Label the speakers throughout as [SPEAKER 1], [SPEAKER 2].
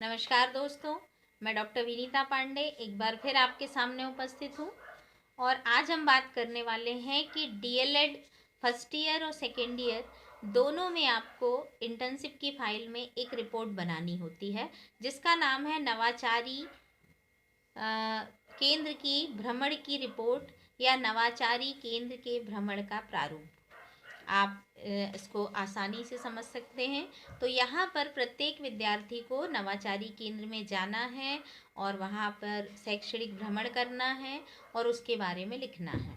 [SPEAKER 1] नमस्कार दोस्तों, मैं डॉक्टर विनीता पांडे एक बार फिर आपके सामने उपस्थित हूँ। और आज हम बात करने वाले हैं कि डीएलएड फर्स्ट ईयर और सेकेंड ईयर दोनों में आपको इंटर्नशिप की फाइल में एक रिपोर्ट बनानी होती है, जिसका नाम है नवाचारी केंद्र की भ्रमण की रिपोर्ट या नवाचारी केंद्र के भ्रमण का प्रारूप। आप इसको आसानी से समझ सकते हैं। तो यहाँ पर प्रत्येक विद्यार्थी को नवाचारी केंद्र में जाना है और वहाँ पर शैक्षणिक भ्रमण करना है और उसके बारे में लिखना है।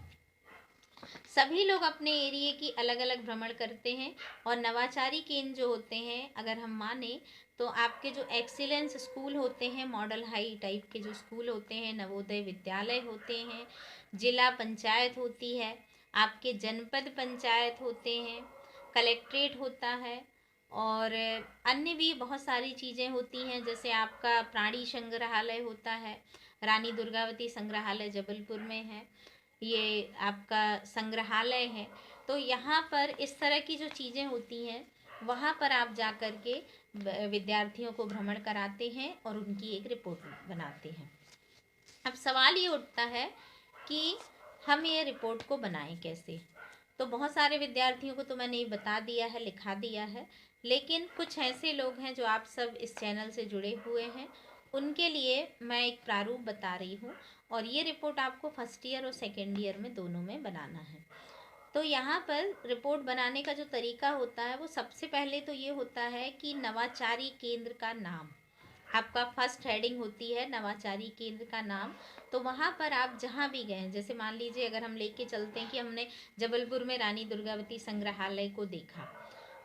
[SPEAKER 1] सभी लोग अपने एरिया की अलग अलग भ्रमण करते हैं और नवाचारी केंद्र जो होते हैं, अगर हम माने तो आपके जो एक्सीलेंस स्कूल होते हैं, मॉडल हाई टाइप के जो स्कूल होते हैं, नवोदय विद्यालय होते हैं, जिला पंचायत होती है, आपके जनपद पंचायत होते हैं, कलेक्ट्रेट होता है और अन्य भी बहुत सारी चीज़ें होती हैं। जैसे आपका प्राणी संग्रहालय होता है, रानी दुर्गावती संग्रहालय जबलपुर में है, ये आपका संग्रहालय है। तो यहाँ पर इस तरह की जो चीज़ें होती हैं, वहाँ पर आप जा कर के विद्यार्थियों को भ्रमण कराते हैं और उनकी एक रिपोर्ट बनाते हैं। अब सवाल ये उठता है कि हम ये रिपोर्ट को बनाएं कैसे। तो बहुत सारे विद्यार्थियों को तो मैंने ये बता दिया है, लिखा दिया है, लेकिन कुछ ऐसे लोग हैं जो आप सब इस चैनल से जुड़े हुए हैं, उनके लिए मैं एक प्रारूप बता रही हूँ। और ये रिपोर्ट आपको फर्स्ट ईयर और सेकेंड ईयर में दोनों में बनाना है। तो यहाँ पर रिपोर्ट बनाने का जो तरीका होता है, वो सबसे पहले तो ये होता है कि नवाचारी केंद्र का नाम, आपका फर्स्ट हेडिंग होती है नवाचारी केंद्र का नाम। तो वहाँ पर आप जहाँ भी गए, जैसे मान लीजिए अगर हम लेके चलते हैं कि हमने जबलपुर में रानी दुर्गावती संग्रहालय को देखा,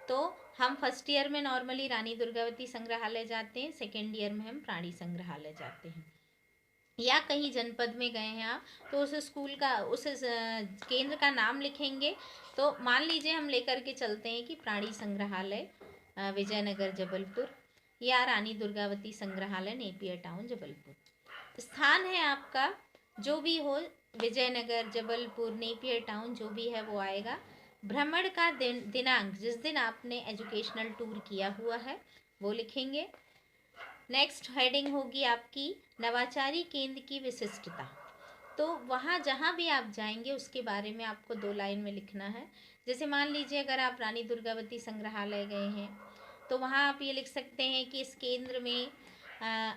[SPEAKER 1] तो हम फर्स्ट ईयर में नॉर्मली रानी दुर्गावती संग्रहालय जाते हैं, सेकेंड ईयर में हम प्राणी संग्रहालय जाते हैं। या कहीं जनपद में गए हैं आप, तो उस स्कूल का, उस केंद्र का नाम लिखेंगे। तो मान लीजिए हम लेकर के चलते हैं कि प्राणी संग्रहालय विजयनगर जबलपुर या रानी दुर्गावती संग्रहालय नेपियर टाउन जबलपुर। स्थान है आपका जो भी हो, विजयनगर, जबलपुर, नेपियर टाउन, जो भी है वो आएगा। भ्रमण का दिनांक, जिस दिन आपने एजुकेशनल टूर किया हुआ है, वो लिखेंगे। नेक्स्ट हेडिंग होगी आपकी नवाचारी केंद्र की विशिष्टता। तो वहाँ जहाँ भी आप जाएंगे उसके बारे में आपको 2 लाइन में लिखना है। जैसे मान लीजिए अगर आप रानी दुर्गावती संग्रहालय गए हैं, तो वहाँ आप ये लिख सकते हैं कि इस केंद्र में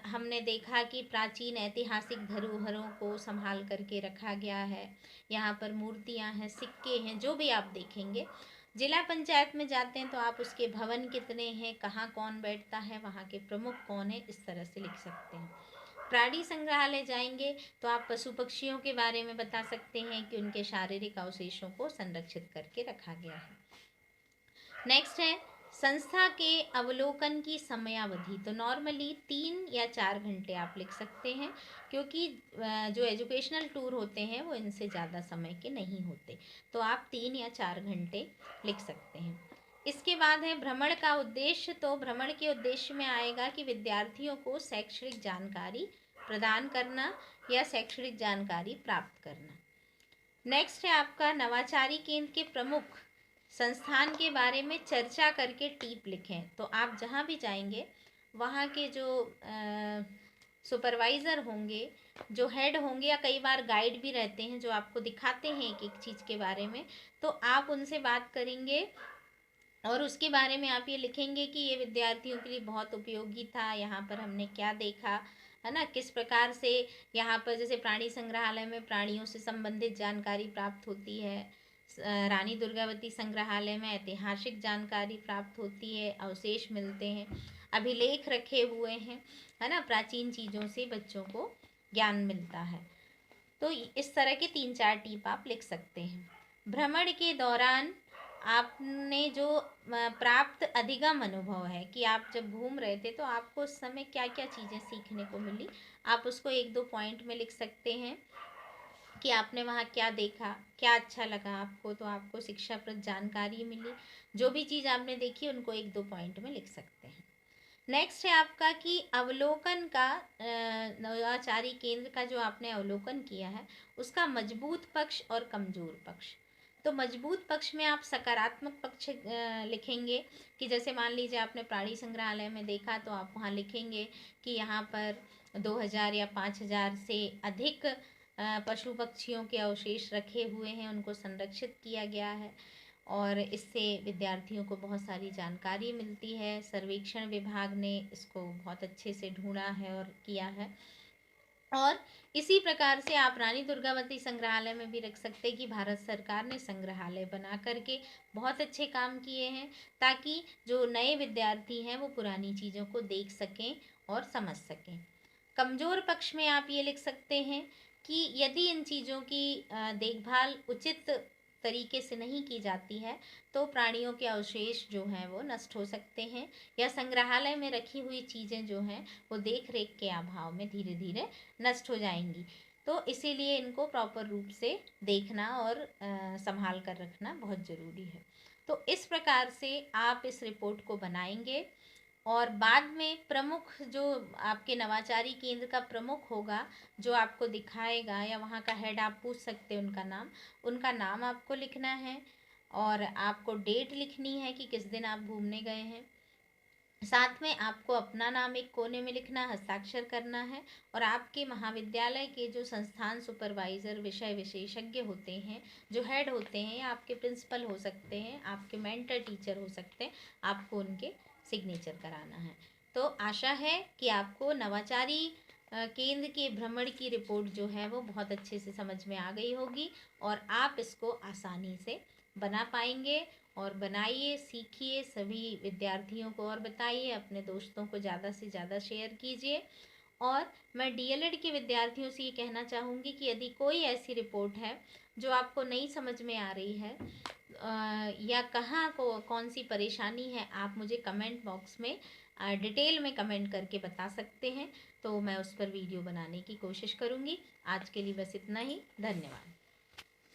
[SPEAKER 1] हमने देखा कि प्राचीन ऐतिहासिक धरोहरों को संभाल करके रखा गया है। यहाँ पर मूर्तियाँ हैं, सिक्के हैं, जो भी आप देखेंगे। जिला पंचायत में जाते हैं तो आप उसके भवन कितने हैं, कहाँ कौन बैठता है, वहाँ के प्रमुख कौन है, इस तरह से लिख सकते हैं। प्राणी संग्रहालय जाएंगे तो आप पशु पक्षियों के बारे में बता सकते हैं कि उनके शारीरिक अवशेषों को संरक्षित करके रखा गया है। नेक्स्ट है संस्था के अवलोकन की समयावधि। तो नॉर्मली 3 या 4 घंटे आप लिख सकते हैं, क्योंकि जो एजुकेशनल टूर होते हैं वो इनसे ज़्यादा समय के नहीं होते। तो आप 3 या 4 घंटे लिख सकते हैं। इसके बाद है भ्रमण का उद्देश्य। तो भ्रमण के उद्देश्य में आएगा कि विद्यार्थियों को शैक्षणिक जानकारी प्रदान करना या शैक्षणिक जानकारी प्राप्त करना। नेक्स्ट है आपका नवाचारी केंद्र के प्रमुख संस्थान के बारे में चर्चा करके टिप लिखें। तो आप जहाँ भी जाएंगे वहाँ के जो सुपरवाइज़र होंगे, जो हेड होंगे, या कई बार गाइड भी रहते हैं जो आपको दिखाते हैं एक एक चीज़ के बारे में, तो आप उनसे बात करेंगे और उसके बारे में आप ये लिखेंगे कि ये विद्यार्थियों के लिए बहुत उपयोगी था, यहाँ पर हमने क्या देखा, है ना, किस प्रकार से यहाँ पर जैसे प्राणी संग्रहालय में प्राणियों से संबंधित जानकारी प्राप्त होती है, रानी दुर्गावती संग्रहालय में ऐतिहासिक जानकारी प्राप्त होती है, अवशेष मिलते हैं, अभिलेख रखे हुए हैं, है ना, प्राचीन चीज़ों से बच्चों को ज्ञान मिलता है। तो इस तरह के 3-4 टिप आप लिख सकते हैं। भ्रमण के दौरान आपने जो प्राप्त अधिगम अनुभव है कि आप जब घूम रहे थे तो आपको उस समय क्या क्या चीज़ें सीखने को मिली, आप उसको 1-2 पॉइंट में लिख सकते हैं कि आपने वहाँ क्या देखा, क्या अच्छा लगा आपको, तो आपको शिक्षाप्रद जानकारी मिली। जो भी चीज़ आपने देखी उनको 1-2 पॉइंट में लिख सकते हैं। नेक्स्ट है आपका कि अवलोकन का, नवाचारी केंद्र का जो आपने अवलोकन किया है उसका मजबूत पक्ष और कमजोर पक्ष। तो मजबूत पक्ष में आप सकारात्मक पक्ष लिखेंगे कि जैसे मान लीजिए आपने प्राणी संग्रहालय में देखा तो आप वहाँ लिखेंगे कि यहाँ पर 2000 या 5000 से अधिक पशु पक्षियों के अवशेष रखे हुए हैं, उनको संरक्षित किया गया है और इससे विद्यार्थियों को बहुत सारी जानकारी मिलती है। सर्वेक्षण विभाग ने इसको बहुत अच्छे से ढूंढा है और किया है। और इसी प्रकार से आप रानी दुर्गावती संग्रहालय में भी रख सकते हैं कि भारत सरकार ने संग्रहालय बना करके बहुत अच्छे काम किए हैं, ताकि जो नए विद्यार्थी हैं वो पुरानी चीज़ों को देख सकें और समझ सकें। कमज़ोर पक्ष में आप ये लिख सकते हैं कि यदि इन चीज़ों की देखभाल उचित तरीके से नहीं की जाती है तो प्राणियों के अवशेष जो हैं वो नष्ट हो सकते हैं, या संग्रहालय में रखी हुई चीज़ें जो हैं वो देख रेख के अभाव में धीरे धीरे नष्ट हो जाएंगी। तो इसीलिए इनको प्रॉपर रूप से देखना और संभाल कर रखना बहुत ज़रूरी है। तो इस प्रकार से आप इस रिपोर्ट को बनाएंगे और बाद में प्रमुख जो आपके नवाचारी केंद्र का प्रमुख होगा, जो आपको दिखाएगा, या वहाँ का हेड आप पूछ सकते हैं उनका नाम आपको लिखना है और आपको डेट लिखनी है कि किस दिन आप घूमने गए हैं। साथ में आपको अपना नाम एक कोने में लिखना, हस्ताक्षर करना है और आपके महाविद्यालय के जो संस्थान सुपरवाइज़र विषय विशेषज्ञ होते हैं, जो हेड होते हैं, या आपके प्रिंसिपल हो सकते हैं, आपके मेंटर टीचर हो सकते हैं, आपको उनके सिग्नेचर कराना है। तो आशा है कि आपको नवाचारी केंद्र के भ्रमण की रिपोर्ट जो है वो बहुत अच्छे से समझ में आ गई होगी और आप इसको आसानी से बना पाएंगे। और बनाइए, सीखिए, सभी विद्यार्थियों को और बताइए, अपने दोस्तों को ज़्यादा से ज़्यादा शेयर कीजिए। और मैं डीएलएड के विद्यार्थियों से ये कहना चाहूँगी कि यदि कोई ऐसी रिपोर्ट है जो आपको नहीं समझ में आ रही है या कहाँ को कौन सी परेशानी है, आप मुझे कमेंट बॉक्स में डिटेल में कमेंट करके बता सकते हैं, तो मैं उस पर वीडियो बनाने की कोशिश करूँगी। आज के लिए बस इतना ही। धन्यवाद।